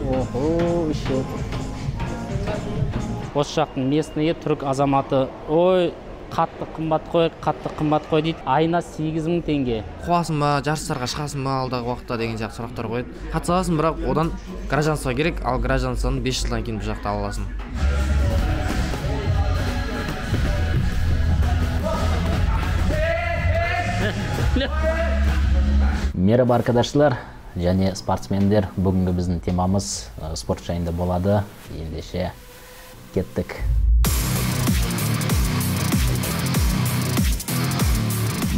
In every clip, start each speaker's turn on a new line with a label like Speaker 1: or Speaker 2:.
Speaker 1: Ого, еще. Осы жақтың местные түрік азаматы. Ой, қатты қымбат қой дейді. Айына 8.000 теңге.
Speaker 2: Қуасың ба, жарыстарға шығасың ба алдағы уақытта деген сияқты сұрақтар қояды. Қатыса аласың, бірақ одан гражданство керек, ал гражданствоны 5 жылдан кейін бұл жақта ала аласың.
Speaker 3: Merhaba arkadaşlar, және спортсмендер. Бүгінгі біздің темамыз спорт жайында болады. Ендеше кеттік.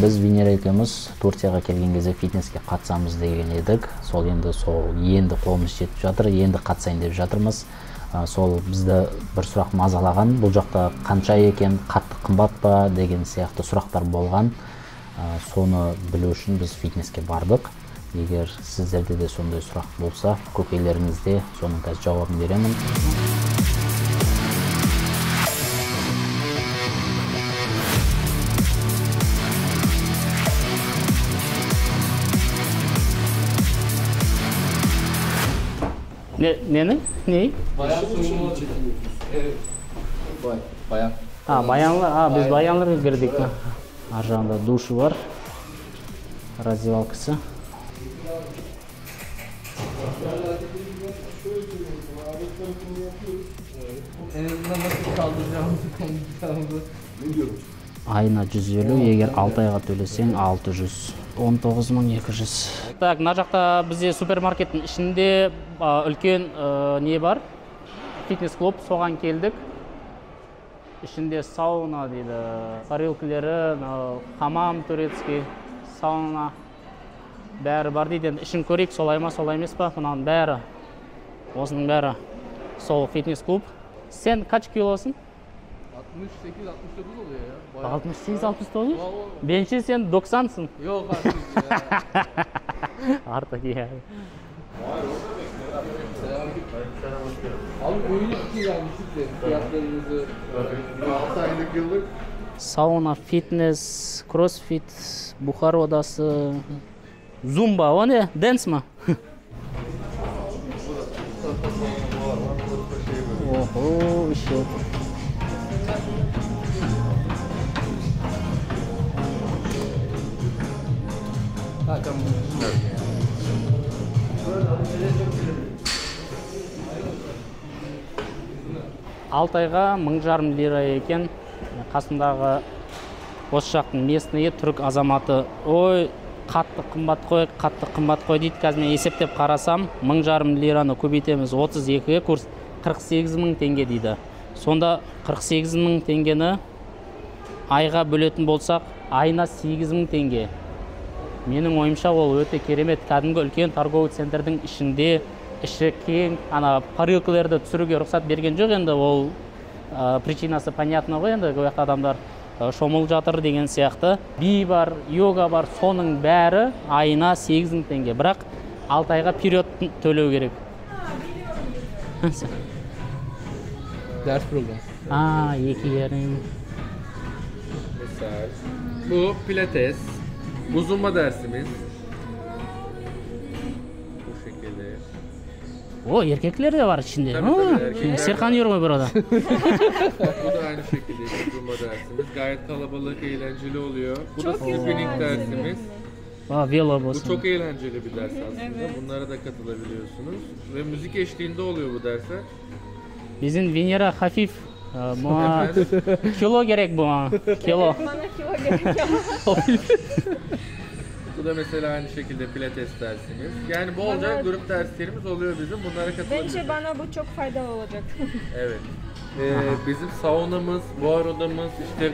Speaker 3: Біз Венера екеуміз Турцияға келген кезде фитнеске қатысамыз деген едік. Енді қолымыз жетіп жатыр, енді қатысайын деп жатырмыз. Сол бізді бір сұрақ мазалаған. Бұл жақта қанша екен, қатты қымбат па деген сияқты сұрақтар болған. Соны білу үшін біз фитнеске бардық. Егер сіздерде де сондай сұрақ болса, көкейлеріңізде соның қазір жауабын беремін.
Speaker 1: Neni? Neyi?
Speaker 2: Bayan soyunma çekimi. Evet. Bayan.
Speaker 1: Bayanlar. Biz bayanlara girdik. Ар жағында душы бар, раздевалкасы. Айына 150, егер 6 айға төлесең 600, 19.200. Так, мына жақта бізде супермаркеттің ішінде үлкен не бар? Фитнес-клуб, соған келдік. İçinde sauna дейді, парилкілері, хамам турецкий, сауна бәрі бар дейді. Ішін көрейік, солай ма, солай емес па? Мұның бәрі, осының бәрі сол фитнес-клуб. Сен kaç kilosın?
Speaker 2: 68-69 oluyor ya.
Speaker 1: 68-69? Bence sen 90'sın.
Speaker 2: Yok artık ya.
Speaker 1: Artık ya.
Speaker 2: Abi böyle bir şey gelmiştik de fiyatlarınızı 6 aylık yıllık.
Speaker 1: Sauna, fitness, crossfit, buhar odası, zumba, o ne? Dance mı? Oho, işte. Алтайға 1,5 лира екен. Қасындағы осы жақтың местные түрік азаматы. Ой, қатты қымбат қой дейді. Қазір мен есептеп қарасам, 1,5 лираны көбейтеміз 32-ге курс 48.000 теңге дейді. Сонда 48.000 теңгені айға бөлетін болсақ, айына 8.000 теңге. Менің ойымша ол өте керемет. Кәдімгі үлкен торговый центрдің ішінде іші кең, парилкілерді түсіруге рұқсат берген жоқ. Енді ол причинасы понятно ғой, енді көбек адамдар шомыл жатыр деген сияқты. Би бар, йога бар, соның бәрі айына 8.000 теңге. Бірақ 6 айға период төлеу керек.
Speaker 2: Ders programı.
Speaker 1: 2 yerim.
Speaker 4: Mesela bu pilates, bu zumba dersimiz.
Speaker 1: O erkekler de var içinde. Serkan yorum burada.
Speaker 4: Bu da aynı şekilde zumba dersimiz. Gayet kalabalık, eğlenceli oluyor. Bu da spinning dersimiz.
Speaker 1: Velo
Speaker 4: bu çok eğlenceli bir ders aslında. Bunlara da katılabiliyorsunuz. Ve müzik eşliğinde oluyor bu dersler.
Speaker 1: Bizim Venera hafif. Kilo gerek bu. Kilo.
Speaker 5: Bana kilo gerek.
Speaker 4: Bu da mesela aynı şekilde pilates dersimiz. Yani bolca grup derslerimiz oluyor bizim. Bunlara katılabilirsiniz.
Speaker 5: Bence bana bu çok faydalı olacak.
Speaker 4: Evet. Bizim saunamız, buhar odamız, işte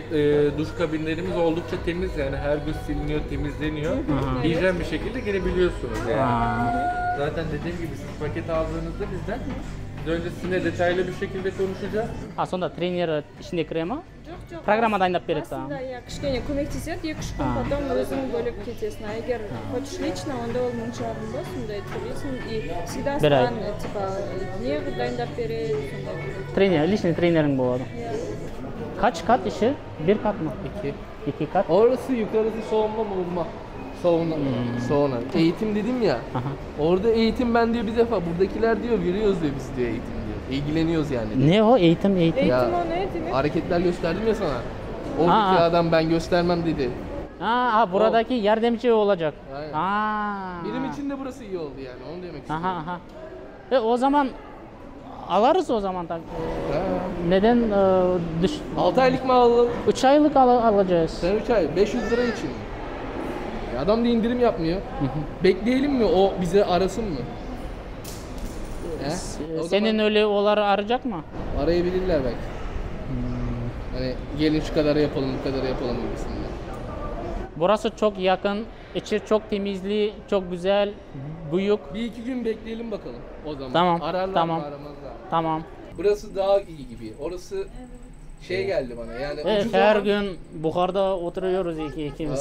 Speaker 4: duş kabinlerimiz oldukça temiz, yani her gün siliniyor, temizleniyor. Hijyen bir şekilde girebiliyorsunuz yani. Zaten dediğim gibi siz paket aldığınızda bizden önce sizinle detaylı bir şekilde konuşacağız.
Speaker 1: Sonda trainer içinde krema?
Speaker 5: Жоқ.
Speaker 1: Программа дайындап береді.
Speaker 5: Aslında ya кішкене көмектеседі, 2-3 күн потом өзің бөліп кетесің. Егер хочешь лично, онда ол 1,5 ба, сондай төлейсің и всегда саған типа не дайындап береді, сондай.
Speaker 1: Тренер, личный тренерің болады. Kaç kat işi? 1 kat mı? 2 kat.
Speaker 2: Orası yukarısı soğuma bulunma.
Speaker 6: Sauna. Eğitim dedim ya. Orada eğitim ben diyor bir defa. Buradakiler diyor veriyoruz diyor biz diyor eğitim diyor. İlgileniyoruz yani.
Speaker 1: Ne o eğitim?
Speaker 5: Eğitim
Speaker 6: Ya,
Speaker 5: o ne demek?
Speaker 6: Hareketler gösterdim ya sana. Oradaki adam ben göstermem dedi.
Speaker 1: Buradaki yardımcı olacak.
Speaker 6: Aynen. Benim için de burası iyi oldu yani. Onu demek istiyorum.
Speaker 1: O zaman alırız o zaman. Neden
Speaker 6: 6 aylık mı alalım?
Speaker 1: 3 aylık alacağız.
Speaker 6: Sen 3 ay 500 lira için. Adam da indirim yapmıyor. Bekleyelim mi o bize arasın mı?
Speaker 1: Senin öyle oları arayacak mı?
Speaker 6: Arayabilirler belki. Hani gelin şu kadar yapalım, bu kadar yapalım gibisinden.
Speaker 1: Burası çok yakın, içi çok temizli, çok güzel, büyük.
Speaker 6: 1-2 gün bekleyelim bakalım o zaman.
Speaker 1: Tamam,
Speaker 6: Ararlar
Speaker 1: tamam.
Speaker 6: mı aramazlar.
Speaker 1: Tamam.
Speaker 6: Burası daha iyi gibi. Orası şey geldi bana yani ucuz
Speaker 1: Her
Speaker 6: olan...
Speaker 1: gün Buhar'da oturuyoruz ikimiz.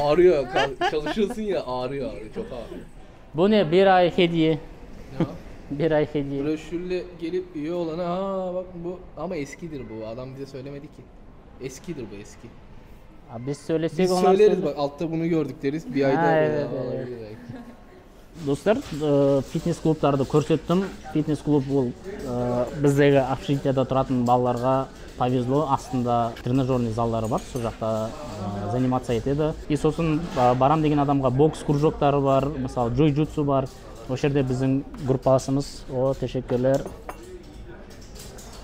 Speaker 6: Ağrıyor. Çalışıyorsun ya ağrıyor çok ağrıyor.
Speaker 1: Bu ne? Bir ay hediye.
Speaker 6: Ya.
Speaker 1: Bir ay hediye.
Speaker 6: Broşürle gelip üye olana bak bu ama eskidir bu. Adam bize söylemedi ki. Eskidir bu eski.
Speaker 1: Biz söylesek
Speaker 6: Biz
Speaker 1: onlar
Speaker 6: söyleriz bak altta bunu gördük deriz. Bir ayda olabilir belki.
Speaker 1: Dostlar, fitness клубтарды көрсеттім. Фитнес клуб ол біздегі общежитияда тұратын балаларға повезло. Астында тренажерный залдары бар, сол жақта заниматься етеді. И сосын барам деген адамға бокс кружоктары бар, мысалы джой-джутсу бар. Осы жерде біздің группаласымыз, тешеккерлер.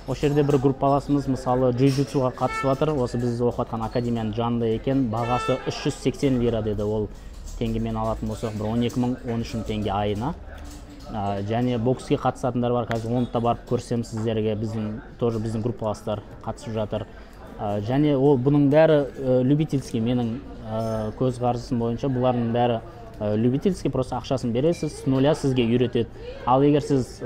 Speaker 1: Осы жерде бір группаласымыз мысалы джой-джутсуға қатысып жатыр. Осы біз оқып жатқан академияның жанында екен. Бағасы 380 лира деді ол. Теңгемен алатын болсақ, бір 12.000-13.000 теңге айына. Және бокске қатысатындар бар, қазір оны да барып көрсем сіздерге, біздің группаластар қатысып жатыр. Және ол бұның бәрі любительский, менің көзқарасым бойынша бұлардың бәрі любительский, просто ақшасын бересіз, с нуля сізге үйретеді. Ал егер сіз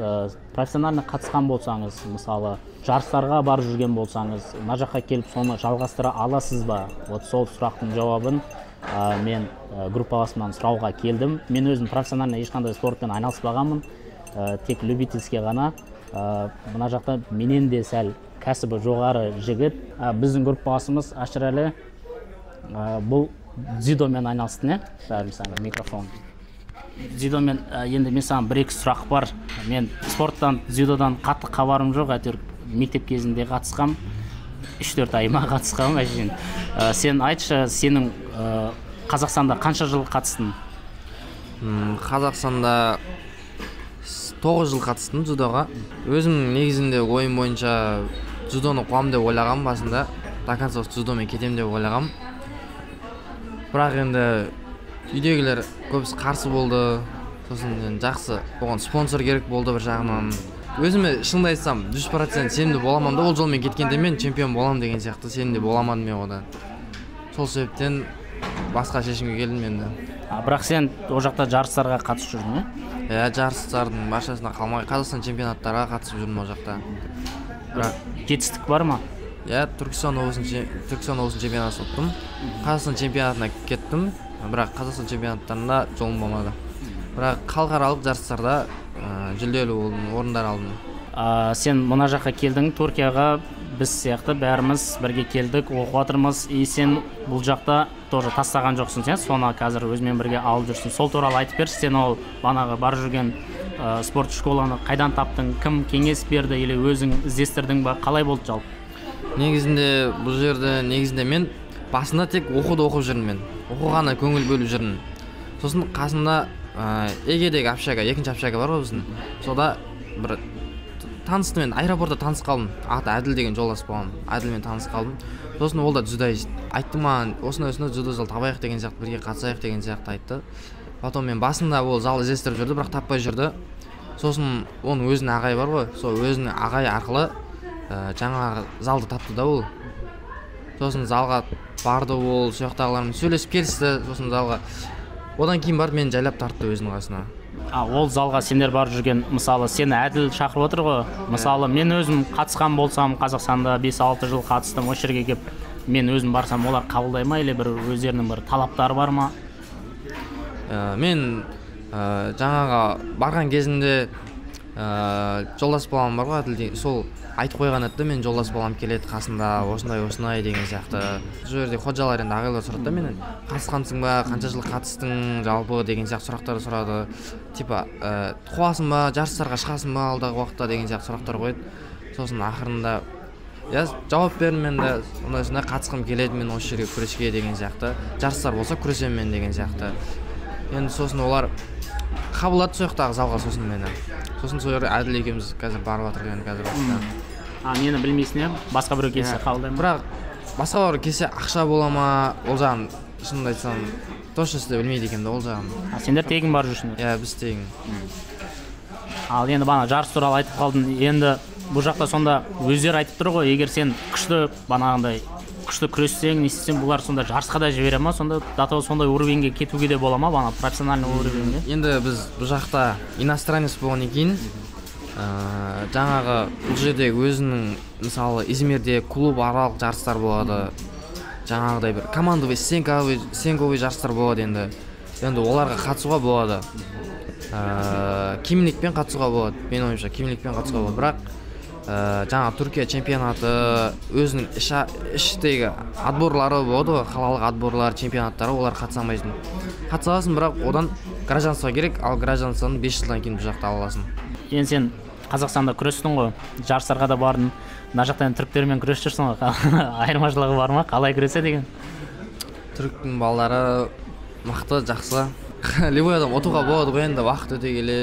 Speaker 1: профессионально қатысқан болсаңыз, мысалы жарыстарға барып жүрген болсаңыз, мына жаққа келіп соны жалғастыра аласыз ба? Вот сол сұрақтың жауабын мен группаласымнан сұрауға келдім. Мен өзім профессионально ешқандай спортпен айналыспағанмын, тек любительский ғана. Мына жақта менен де сәл кәсібі жоғары жігіт. Біздің группаласымыз Ашырәлі бұл дзюдомен айналысты, не? Сәлем, микрофон. Дзюдомен енді мен саған 1-2 сұрақ бар. Мен спорттан, дзюдодан қатты хабарым жоқ, әйтеуір мектеп кезінде қатысқам. 3-4 айыма қатысқам әшейін. Сен айтшы, сенің Қазақстанда қанша жыл қатыстың?
Speaker 2: Қазақстанда 9 жыл қатыстым дзюдоға. Өзім негізінде ойым бойынша дзюдоны қуам деп ойлағам басында. До конца дзюдомен кетем деп ойлағам. Бірақ енді үйдегілер көбісі қарсы болды. Сосын жақсы оған спонсор керек болды бір жағынан. Өзіме шынымды айтсам 100% сенімді боламын да, ол жолмен кеткенде мен чемпион болам деген сияқты сенімді боламадым мен одан. Сол себептен басқа шешімге келдім енді.
Speaker 1: Бірақ сен ол жақта жарыстарға қатысып жүрдің, е?
Speaker 2: Жарыстардың баршасына қалмай Қазақстан чемпионаттарға қатысып жүрмін ол жақта.
Speaker 1: Бірақ жетістік бар ма?
Speaker 2: Түркістан облысының чемпионатын ұттым. Қазақстан чемпионатына кеттім, бірақ Қазақстан чемпионаттарында жолым болмады. Бірақ халықаралық жарыстарда жүлделі орындар алдым.
Speaker 1: Сен мына жаққа келдің, Түркияға, біз сияқты бәріміз бірге келдік, оқып жатырмыз. И сен бұл жақта тоже тастаған жоқсың, сен соны қазір өзімен бірге алып жүрсің. Сол туралы айтып берші, сен ол банағы бар жүрген спорт школаны қайдан таптың, кім кеңес берді, или өзің іздестірдің ба, қалай болды жалпы?
Speaker 2: Негізінде бұл жерде негізінде мен басында тек оқуды оқып жүрмін мен. Оқуғана көңіл бөліп жүрмін. Сосын қасымда Егедегі общага, екінші общага бар ғой біздің. Сода бір танысты, мен аэропортта таныс қалдым. Аты Әділ деген жолдас болған. Әділмен таныс қалдым. Сосын ол да дзюдоист. Айтты маған, осындай дзюдо зал табайық деген сияқты, бірге қатысайық деген сияқты айтты. Потом мен басында ол зал іздестіріп жүрді, бірақ таппай жүрді. Сосын оның өзінің ағайы бар ғой, сол өзінің ағайы арқылы жаңағы залды тапты да ол. Сосын залға барды ол, сояқтағылармен сөйлесіп келісті, сосын залға. Одан кейін барып мені жайлап тартты өзінің қасына.
Speaker 1: Ол залға сендер барып жүрген, мысалы сені Әділ шақырып отыр ғой. Мысалы мен өзім қатысқан болсам, Қазақстанда 5-6 жыл қатыстым, осы жерге келіп мен өзім барсам, олар қабылдай ма, или бір өздерінің бір талаптары бар ма?
Speaker 2: Мен жаңағы барған кезінде жолдас балам бар ғой Әділ, сол айтып қойған еді да, мен жолдас балам келеді қасында, осындай деген сияқты. Сол жерде ходжалар енді ағайлар сұрады да менен, қатысқансың ба, қанша жыл қатыстың жалпы деген сияқты сұрақтар сұрады. Типа қуасың ба, жарыстарға шығасың ба алдағы уақытта деген сияқты сұрақтар қойды. Сосын ақырында жауап бердім, мен де сондай қатысқым келеді, мен осы жерге күреске деген сияқты. Жарыстар болса күресемін мен деген сияқты. Енді сосын олар қабылдады сол жақтағы залға сосын мені. Сосын сол жерде Әділ екеуміз қазір барып жатыр енді қазір.
Speaker 1: Мені білмейсің иә? Басқа біреу келсе қабылдаймын.
Speaker 2: Бірақ басқа біреу келсе ақша бола ма, ол жағын шынымды айтсам точно білмейді екенмін да ол жағын.
Speaker 1: Сендер тегін барып жүрсіңдер?
Speaker 2: Иә, біз тегін.
Speaker 1: Ал енді бана жарыс туралы айтып қалдың. Енді бұл жақта сонда өздері айтып тұр ғой, егер сен күшті банағындай күшті күрессең, не істесең, бұлар сонда жарысқа да жібере ма? Сонда датау сондай уровеньге кетуге де бола ма, бана профессиональный уровеньге?
Speaker 2: Енді біз бұл жақта иностранец болғаннан кейін жаңағы бұл жерде өзінің мысалы Измирде клуб аралық жарыстар болады. Жаңағыдай бір командовый сенковый жарыстар болады енді. Енді оларға қатысуға болады. Кимликпен қатысуға болады. Менің ойымша кимликпен қатысуға болады. Бірақ жаңа Түркия чемпионаты өзінің іштегі отборлары болады ғой, қалалық отборлар, чемпионаттары, олар қатыса алмайсың. Қатыса аласың, бірақ одан гражданство керек, ал гражданствоны 5 жылдан кейін бұл жақта ала аласың.
Speaker 1: Енді сен Қазақстанда күрестің ғой, жарыстарға да бардың, мына жақтан түріктермен күресіп жүрсің ғой, айырмашылығы бар ма, қалай күресе деген?
Speaker 2: Түріктің балдары мықты, жақсы. Любой адам ұтуға болады ғой, енді уақыт өте келе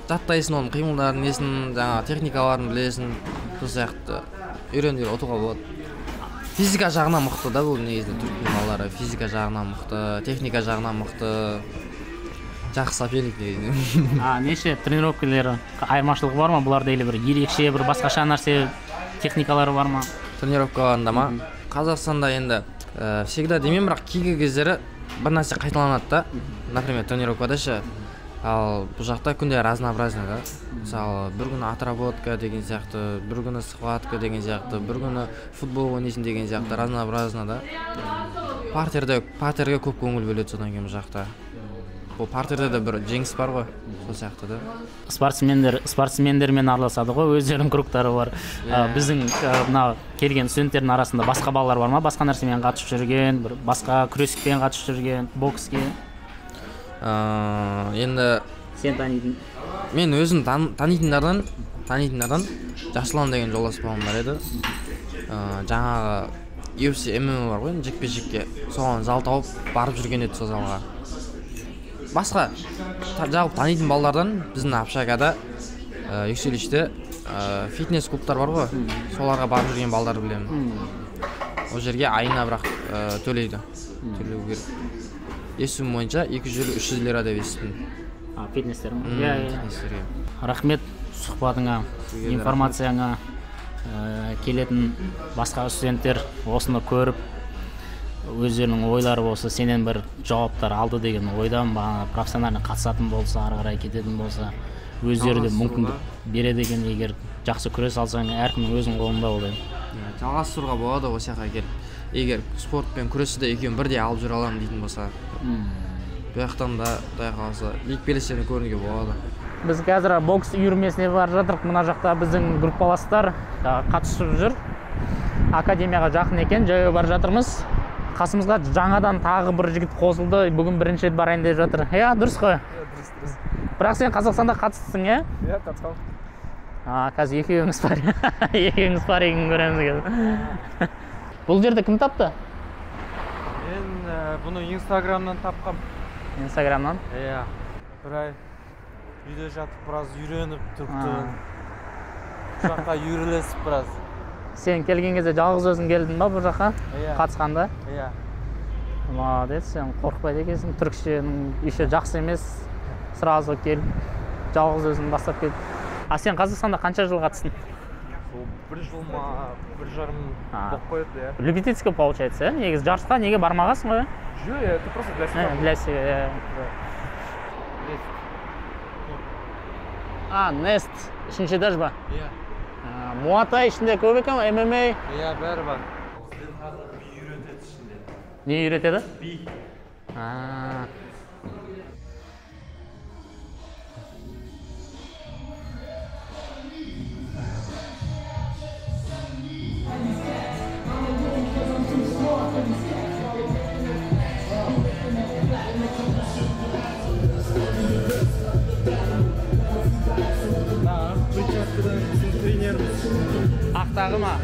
Speaker 2: жаттайсың оның қимылдарын, несін, жаңа техникаларын білесің, сол сияқты үйреніп ұтуға болады. Физика жағынан мықты да бұл негізінде түріктің балдары, физика жағынан мықты, техника жағынан мықты. Жақсы соперник негізінде.
Speaker 1: Неше тренировкалары айырмашылығы бар ма? Бұларда или бір ерекше, бір басқаша нәрсе техникалары бар ма?
Speaker 2: Тренировкаларында ма? Қазақстанда енді всегда демеймін, бірақ кейінгі кездері бір нәрсе қайталанады да. Например, тренировкада ше, ал бұл жақта күнде разнообразный да. Мысалы, бір күні отработка деген сияқты, бір күні схватка деген сияқты, бір күні футбол ойнайсың деген сияқты, разнообразный да. Партерге көп көңіл бөледі содан кейін бұл жақта. Бұл партерде де бір жеңіс бар ғой, сол сияқты да.
Speaker 1: Спортсмендермен араласады ғой, өздерінің кругтары бар. Біздің мына келген студенттердің арасында басқа балалар бар ма? Басқа нәрсемен қатысып жүрген, бір басқа күрескпен қатысып жүрген, бокске?
Speaker 2: Енді
Speaker 1: сен танитын?
Speaker 2: Мен өзім танитындардан Жасұлан деген жолдас балам бар еді. Жаңағы UFC MMA бар ғой, жекпе-жекке соған зал тауып барып жүрген еді сол залға. Басқа жалпы танитын балалардан біздің общагада Юкселичте фитнес клубтар бар ғой, соларға барып жүрген балаларды білемін. Ол жерге айына бірақ төлейді. Төлеу керек. Естуім бойынша 250-300 лира деп естідім.
Speaker 1: Фитнестер ма? Иә. Рахмет сұхбатыңа, информацияңа. Келетін басқа студенттер осыны көріп, өздерінің ойлары болса, сенен бір жауаптар алды деген ойдан, профессионально қатысатын болса, ары қарай кететін болса, өздері де мүмкіндік береді деген, егер жақсы күрес алсаң, әркімнің өзінің қолында болады.
Speaker 2: Жалғастыруға болады осы жаққа келіп. Егер спортпен күресті екеуін бірдей алып жүре аламын дейтін болса, бұл жақтан да құдай қаласа биік белестерді көруге болады.
Speaker 1: Біз қазір бокс үйірмесіне барып жатырмыз. Мына жақта біздің группаластар қатысып жүр. Академияға жақын екен, жаяу барып жатырмыз. Қасымызға жаңадан тағы бір жігіт қосылды. Бүгін бірінші рет барайын деп жатыр. Иә, дұрыс қой.
Speaker 7: Дұрыс.
Speaker 1: Бірақ сен Қазақстанда қатыстың, иә?
Speaker 7: Иә, қатысқам.
Speaker 1: Қазір екеуіңіз бар. Екеуіңіз бар екенін көреміз қазір. Бұл жерде кім тапты?
Speaker 7: Мен бұны Инстаграмнан тапқам.
Speaker 1: Инстаграмнан?
Speaker 7: Иә. Бір ай үйде жатып біраз үйреніп түріктің. Жаққа үйрелесіп біраз.
Speaker 1: Сен келген кезде жалғыз өзің келдің ба бұл жаққа?
Speaker 7: Иә.
Speaker 1: Қатысқанда?
Speaker 7: Иә.
Speaker 1: Молодец, сен қорықпайды екенсің. Түркшенің еще жақсы емес. Сразу келіп, жалғыз өзің бастап келіп. Сен Қазақстанда қанша жыл қатыстың?
Speaker 7: Бір жыл ма, бір жарым болып қойды, иә.
Speaker 1: Любительский получается, иә? Негізі жарысқа неге бармағансың ғой?
Speaker 7: Жоқ, это просто для себя.
Speaker 1: Для себя, Нест, үшінші этаж ба?
Speaker 7: Иә.
Speaker 1: Муатай ішінде көп екен, ММА?
Speaker 7: Иә, бәрі бар.
Speaker 1: Не үйретеді?
Speaker 7: Би.
Speaker 1: Ақтағы ма?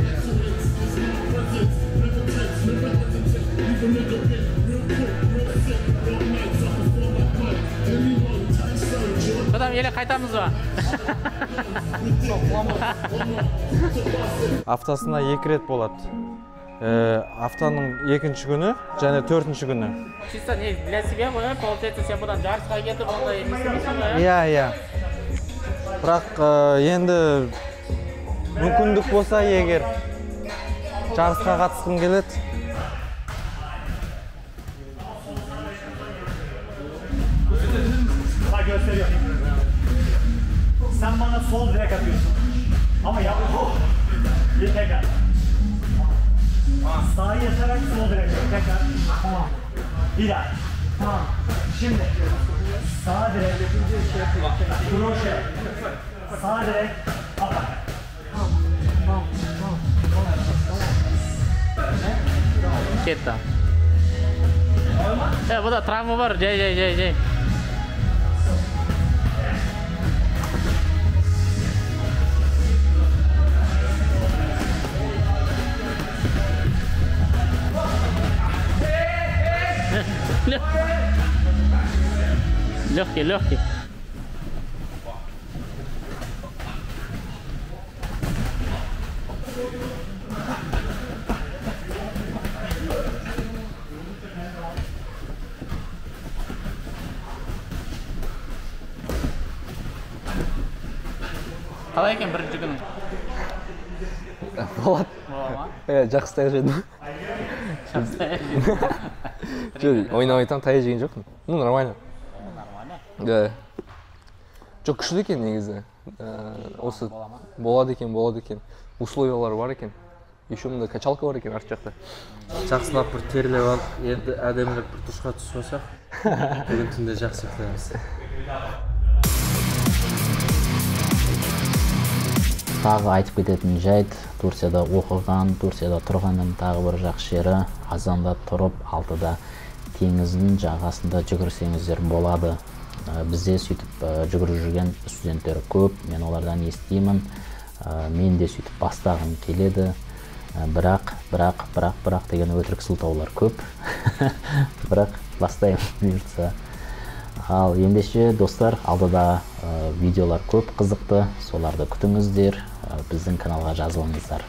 Speaker 1: Содан еле қайтамыз ба?
Speaker 7: Аптасына 2 рет болады. Аптаның 2-ші күні және 4-ші күні.
Speaker 1: Чисто не для себя ғой, получается, сен бұдан жарысқа кетіп, ондай емесің ғой?
Speaker 7: Иә. Бірақ енді мүмкіндік болса, егер жарысқа қатысқым келеді.
Speaker 8: Gösteriyor. Sen bana sol direkt atıyorsun. Ama yapma. Bir tekrar. Sağa yatarak sol direkt. Tekrar. Tamam. Bir daha. Tamam. Şimdi sağ direkt. Kroşe. Sağ direkt. Atak.
Speaker 1: Ketті. Бұда травма бар, жай. Легкий. Қалай екен бірінші күні?
Speaker 6: Болады. Жақсы таяқ жедім. Ойнамайтам, таяқ жеген жоқпын. Нормально. Да. Жоқ күшті екен негізі. Осы болады екен. Условиялар бар екен. Еще мында качалка бар екен арт жақта.
Speaker 7: Жақсылап бір терлеп алып, енді әдемілік бір душқа түсіп алсақ, бүгін түнде жақсы ұйықтаймыз.
Speaker 3: Тағы айтып кететін жайт, Турцияда оқыған, Турцияда тұрғанның тағы бір жақсы жері, азанда тұрып, 6-да теңіздің жағасында жүгірсеңіздер болады. Бізде сөйтіп жүгіріп жүрген студенттер көп, мен олардан естимін. Мен де сөйтіп бастағым келеді. Бірақ деген өтірік сылтаулар көп. Бірақ бастаймын бұйыртса. Ал ендеше достар, алдыда видеолар көп қызықты, соларды күтіңіздер, біздің каналға жазылыңыздар.